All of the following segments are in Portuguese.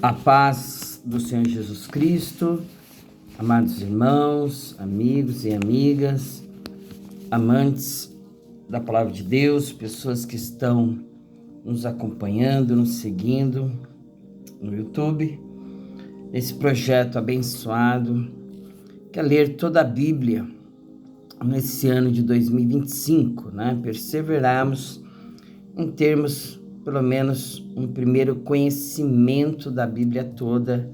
A paz do Senhor Jesus Cristo, amados irmãos, amigos e amigas, amantes da Palavra de Deus, pessoas que estão nos acompanhando, nos seguindo no YouTube, esse projeto abençoado, que é ler toda a Bíblia nesse ano de 2025, Perseverarmos em termos, pelo menos, um primeiro conhecimento da Bíblia toda,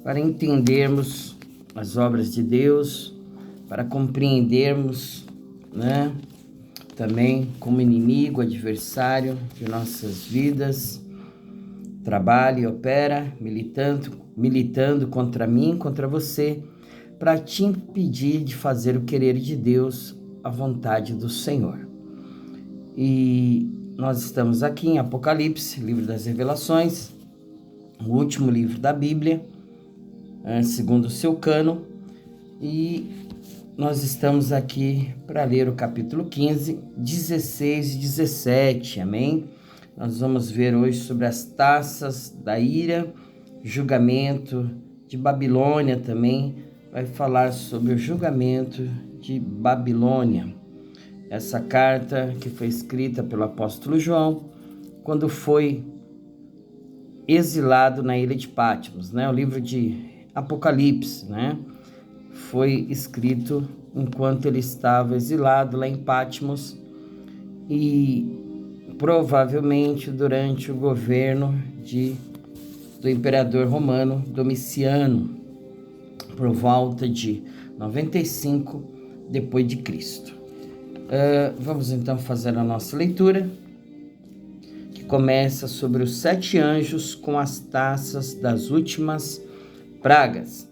para entendermos as obras de Deus, para compreendermos, também como inimigo, adversário de nossas vidas, trabalha e opera, militando contra mim, contra você, para te impedir de fazer o querer de Deus, a vontade do Senhor. E nós estamos aqui em Apocalipse, livro das Revelações, o último livro da Bíblia, segundo o seu cânon, e nós estamos aqui para ler o capítulo 15, 16 e 17, amém? Nós vamos ver hoje sobre as taças da ira, julgamento de Babilônia também, vai falar sobre o julgamento de Babilônia. Essa carta que foi escrita pelo apóstolo João, quando foi exilado na ilha de Patmos, O livro de Apocalipse, Foi escrito enquanto ele estava exilado lá em Patmos e provavelmente durante o governo do imperador romano Domiciano, por volta de 95 depois de Cristo. Vamos então fazer a nossa leitura, que começa sobre os 7 anjos com as taças das últimas pragas.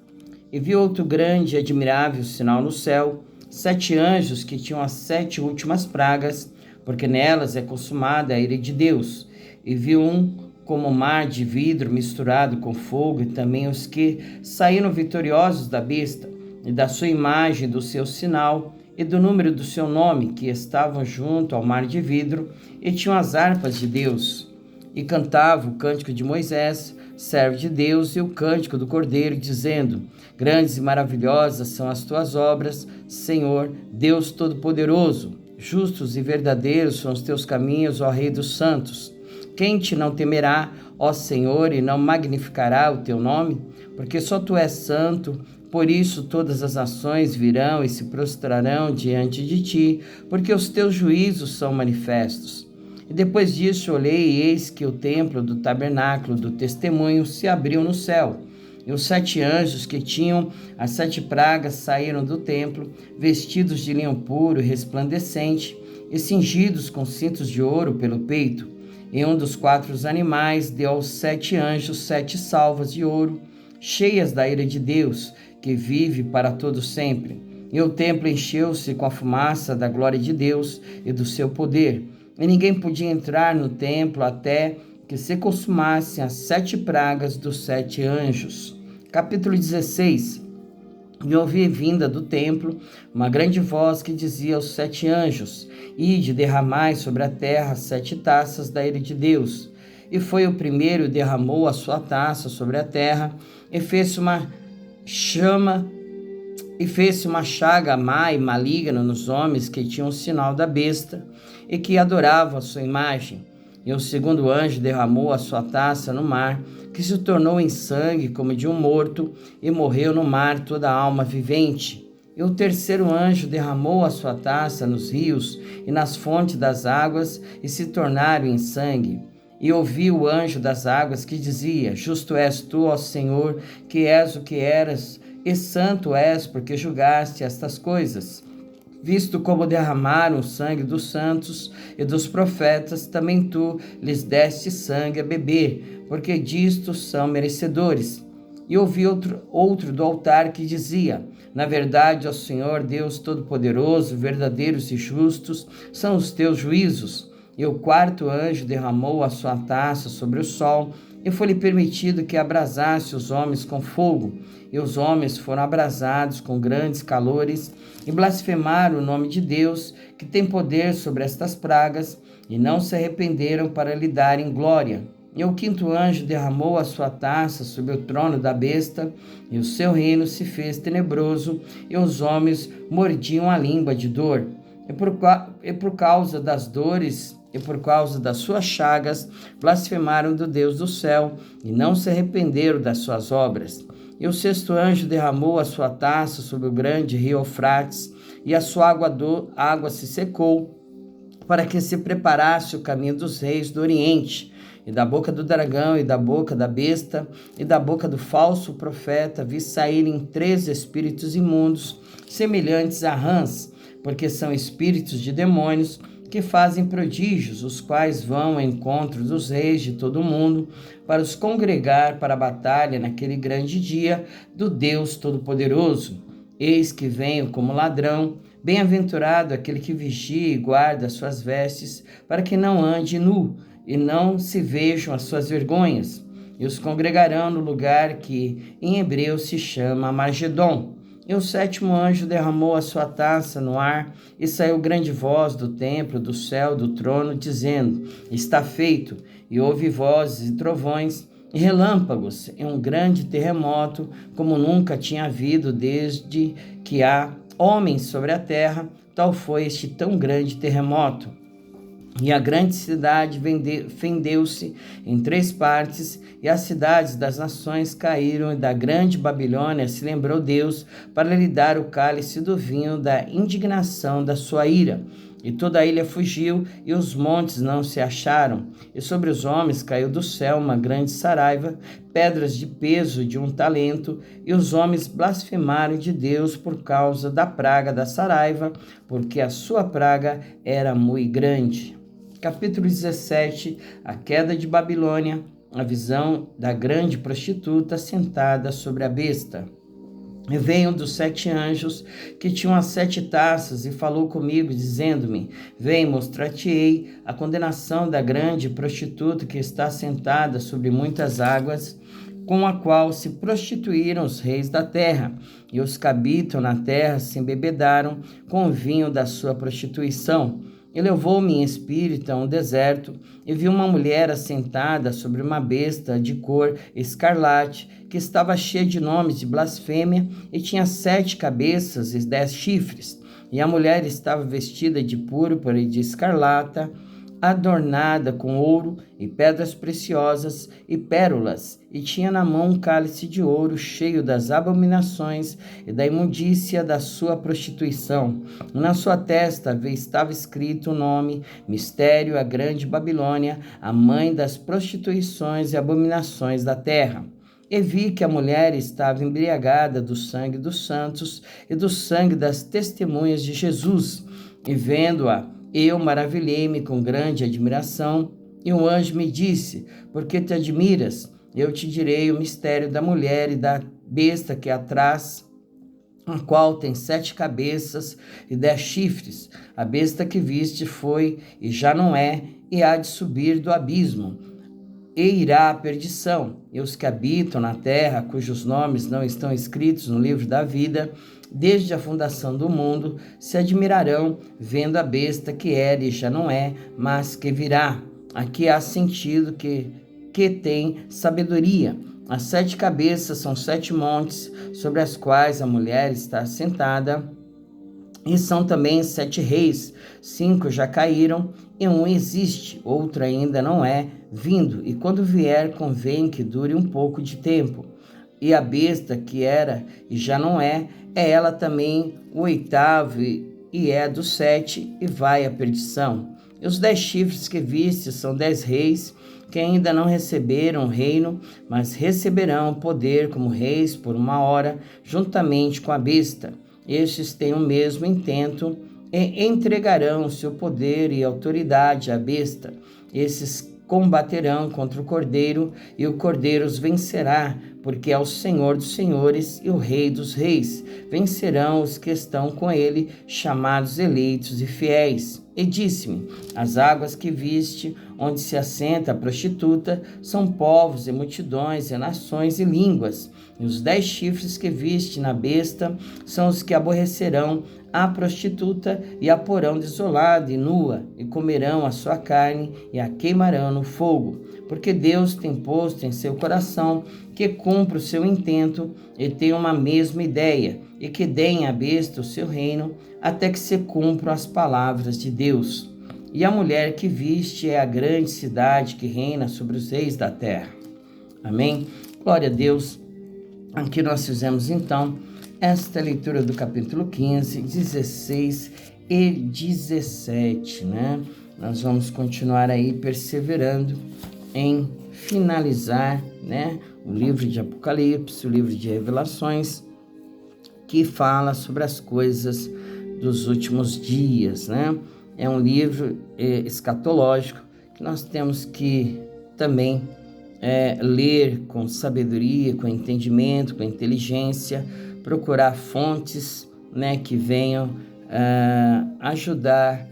E vi outro grande e admirável sinal no céu, 7 anjos que tinham as 7 últimas pragas, porque nelas é consumada a ira de Deus. E vi um como mar de vidro misturado com fogo, e também os que saíram vitoriosos da besta, e da sua imagem, do seu sinal, e do número do seu nome, que estavam junto ao mar de vidro, e tinham as harpas de Deus, e cantavam o cântico de Moisés, servo de Deus, e o cântico do Cordeiro, dizendo: Grandes e maravilhosas são as tuas obras, Senhor, Deus Todo-Poderoso. Justos e verdadeiros são os teus caminhos, ó Rei dos santos. Quem te não temerá, ó Senhor, e não magnificará o teu nome? Porque só tu és santo. Por isso todas as nações virão e se prostrarão diante de ti, porque os teus juízos são manifestos. E depois disso olhei, e eis que o templo do tabernáculo do testemunho se abriu no céu. E os 7 anjos que tinham as 7 pragas saíram do templo, vestidos de linho puro e resplandecente, e cingidos com cintos de ouro pelo peito. E um dos 4 animais deu aos 7 anjos 7 salvas de ouro, cheias da ira de Deus, que vive para todo sempre. E o templo encheu-se com a fumaça da glória de Deus e do seu poder. E ninguém podia entrar no templo até que se consumassem as 7 pragas dos 7 anjos. Capítulo 16. E ouvi vinda do templo uma grande voz que dizia aos 7 anjos: Ide, derramai sobre a terra 7 taças da ira de Deus. E foi o primeiro e derramou a sua taça sobre a terra, e fez-se uma chaga má e maligna nos homens que tinham o sinal da besta e que adoravam a sua imagem. E o segundo anjo derramou a sua taça no mar, que se tornou em sangue como de um morto, e morreu no mar toda a alma vivente. E o terceiro anjo derramou a sua taça nos rios e nas fontes das águas, e se tornaram em sangue. E ouvi o anjo das águas que dizia: Justo és tu, ó Senhor, que és o que eras, e santo és, porque julgaste estas coisas. Visto como derramaram o sangue dos santos e dos profetas, também tu lhes deste sangue a beber, porque disto são merecedores. E ouvi outro do altar que dizia: Na verdade, ó Senhor, Deus Todo-Poderoso, verdadeiros e justos são os teus juízos. E o 4º anjo derramou a sua taça sobre o sol, e foi-lhe permitido que abrasasse os homens com fogo. E os homens foram abrasados com grandes calores, e blasfemaram o nome de Deus, que tem poder sobre estas pragas, e não se arrependeram para lhe darem glória, E o quinto anjo derramou a sua taça sobre o trono da besta, e o seu reino se fez tenebroso, e os homens mordiam a língua de dor. E por causa das dores e por causa das suas chagas, blasfemaram do Deus do céu, e não se arrependeram das suas obras. E o sexto anjo derramou a sua taça sobre o grande rio Eufrates, e a sua água se secou, para que se preparasse o caminho dos reis do Oriente. E da boca do dragão, e da boca da besta, e da boca do falso profeta, vi saírem 3 espíritos imundos, semelhantes a rãs, porque são espíritos de demônios, que fazem prodígios, os quais vão ao encontro dos reis de todo o mundo, para os congregar para a batalha naquele grande dia do Deus Todo-Poderoso. Eis que venho como ladrão. Bem-aventurado aquele que vigia e guarda as suas vestes, para que não ande nu, e não se vejam as suas vergonhas. E os congregarão no lugar que em hebreu se chama Magedon. E o sétimo anjo derramou a sua taça no ar, e saiu grande voz do templo, do céu, do trono, dizendo: Está feito. E houve vozes e trovões, e relâmpagos, e um grande terremoto, como nunca tinha havido desde que há homens sobre a terra, tal foi este tão grande terremoto. E a grande cidade fendeu-se em 3 partes, e as cidades das nações caíram, e da grande Babilônia se lembrou Deus para lhe dar o cálice do vinho da indignação da sua ira. E toda a ilha fugiu, e os montes não se acharam. E sobre os homens caiu do céu uma grande saraiva, pedras de peso de 1 talento, e os homens blasfemaram de Deus por causa da praga da saraiva, porque a sua praga era muito grande. Capítulo 17, a queda de Babilônia, a visão da grande prostituta sentada sobre a besta. E veio um dos 7 anjos, que tinham as 7 taças, e falou comigo, dizendo-me: Vem, mostrar-te-ei a condenação da grande prostituta que está sentada sobre muitas águas, com a qual se prostituíram os reis da terra, e os que habitam na terra se embebedaram com o vinho da sua prostituição. E levou-me em espírito a um deserto, e vi uma mulher assentada sobre uma besta de cor escarlate, que estava cheia de nomes de blasfêmia, e tinha 7 cabeças e 10 chifres. E a mulher estava vestida de púrpura e de escarlata, adornada com ouro e pedras preciosas e pérolas, e tinha na mão um cálice de ouro cheio das abominações e da imundícia da sua prostituição. E na sua testa estava escrito o nome: Mistério, a grande Babilônia, a mãe das prostituições e abominações da terra. E vi que a mulher estava embriagada do sangue dos santos e do sangue das testemunhas de Jesus. E vendo-a, eu maravilhei-me com grande admiração, e um anjo me disse: Por que te admiras? Eu te direi o mistério da mulher e da besta que atrás, a qual tem 7 cabeças e 10 chifres. A besta que viste foi e já não é, e há de subir do abismo, e irá à perdição. E os que habitam na terra, cujos nomes não estão escritos no livro da vida, desde a fundação do mundo, se admirarão, vendo a besta que era e já não é, mas que virá. Aqui há sentido que tem sabedoria. As 7 cabeças são 7 montes, sobre as quais a mulher está sentada, e são também 7 reis. 5 já caíram, e um existe, outro ainda não é vindo, e quando vier, convém que dure um pouco de tempo. E a besta que era e já não é ela também o 8º, e é dos 7, e vai à perdição. E os 10 chifres que viste são 10 reis, que ainda não receberam o reino, mas receberão poder como reis por 1 hora, juntamente com a besta. Estes têm o mesmo intento, e entregarão seu poder e autoridade à besta. Esses combaterão contra o Cordeiro, e o Cordeiro os vencerá, porque é o Senhor dos senhores e o Rei dos reis. Vencerão os que estão com ele, chamados eleitos e fiéis. E disse-me: As águas que viste, onde se assenta a prostituta, são povos e multidões e nações e línguas. E os 10 chifres que viste na besta são os que aborrecerão a prostituta e a porão desolada e nua, e comerão a sua carne e a queimarão no fogo. Porque Deus tem posto em seu coração que cumpra o seu intento e tenha uma mesma ideia, e que deem à besta o seu reino, até que se cumpram as palavras de Deus. E a mulher que viste é a grande cidade que reina sobre os reis da terra. Amém? Glória a Deus. Aqui nós fizemos então esta leitura do capítulo 15, 16 e 17, né? Nós vamos continuar aí perseverando em finalizar, né, o livro de Apocalipse, o livro de Revelações, que fala sobre as coisas dos últimos dias, né? É um livro escatológico que nós temos que também ler com sabedoria, com entendimento, com inteligência, procurar fontes, né, que venham ajudar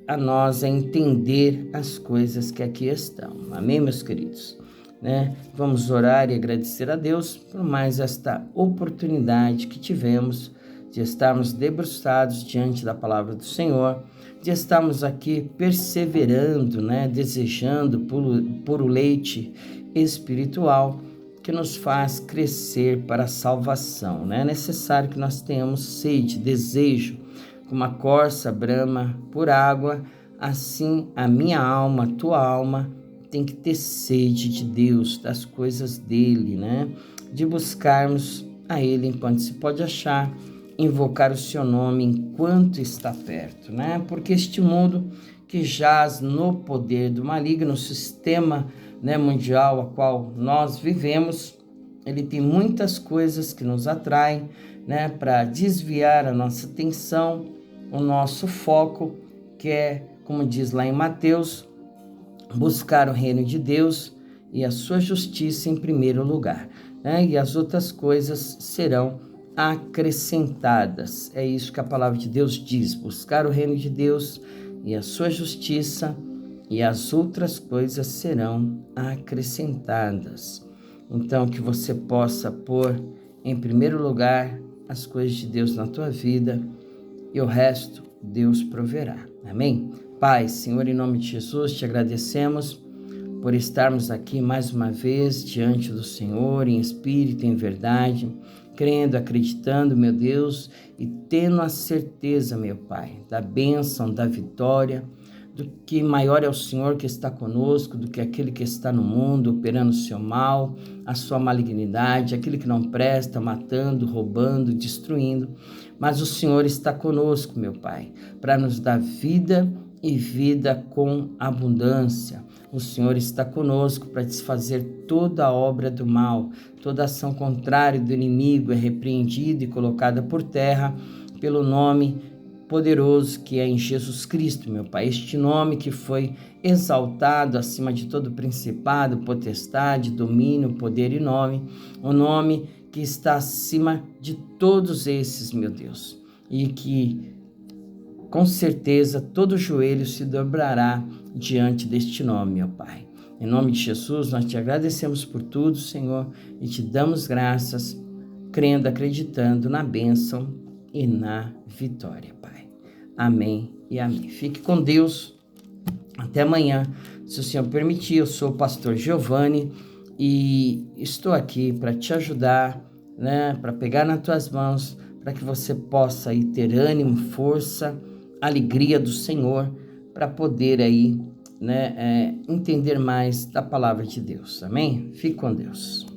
a nós a entender as coisas que aqui estão. Amém, meus queridos? Né? Vamos orar e agradecer a Deus por mais esta oportunidade que tivemos de estarmos debruçados diante da palavra do Senhor, de estarmos aqui perseverando, né? Desejando puro leite espiritual que nos faz crescer para a salvação. Né? É necessário que nós tenhamos sede, desejo, como a corça brama por água, assim a minha alma, a tua alma, tem que ter sede de Deus, das coisas dele, né? De buscarmos a ele enquanto se pode achar, invocar o seu nome enquanto está perto, né? Porque este mundo que jaz no poder do maligno, sistema, né, mundial a qual nós vivemos, ele tem muitas coisas que nos atraem, né, para desviar a nossa atenção, o nosso foco, que é, como diz lá em Mateus, buscar o reino de Deus e a sua justiça em primeiro lugar, né? E as outras coisas serão acrescentadas. É isso que a palavra de Deus diz: buscar o reino de Deus e a sua justiça, e as outras coisas serão acrescentadas. Então, que você possa pôr em primeiro lugar as coisas de Deus na tua vida, e o resto Deus proverá. Amém? Pai, Senhor, em nome de Jesus, te agradecemos por estarmos aqui mais uma vez diante do Senhor, em espírito e em verdade, crendo, acreditando, meu Deus, e tendo a certeza, meu Pai, da bênção, da vitória, do que maior é o Senhor que está conosco, do que aquele que está no mundo, operando o seu mal, a sua malignidade, aquele que não presta, matando, roubando, destruindo. Mas o Senhor está conosco, meu Pai, para nos dar vida e vida com abundância. O Senhor está conosco para desfazer toda a obra do mal, toda ação contrária do inimigo é repreendida e colocada por terra pelo nome poderoso que é em Jesus Cristo, meu Pai. Este nome que foi exaltado acima de todo principado, potestade, domínio, poder e nome, o nome que está acima de todos esses, meu Deus, e que com certeza todo joelho se dobrará diante deste nome, meu Pai. Em nome de Jesus, nós te agradecemos por tudo, Senhor, e te damos graças, crendo, acreditando na bênção e na vitória, Pai. Amém e amém. Fique com Deus. Até amanhã, se o Senhor permitir. Eu sou o pastor Giovanni e estou aqui para te ajudar, né, para pegar nas tuas mãos, para que você possa aí ter ânimo, força, alegria do Senhor, para poder aí, né, entender mais da palavra de Deus. Amém? Fique com Deus.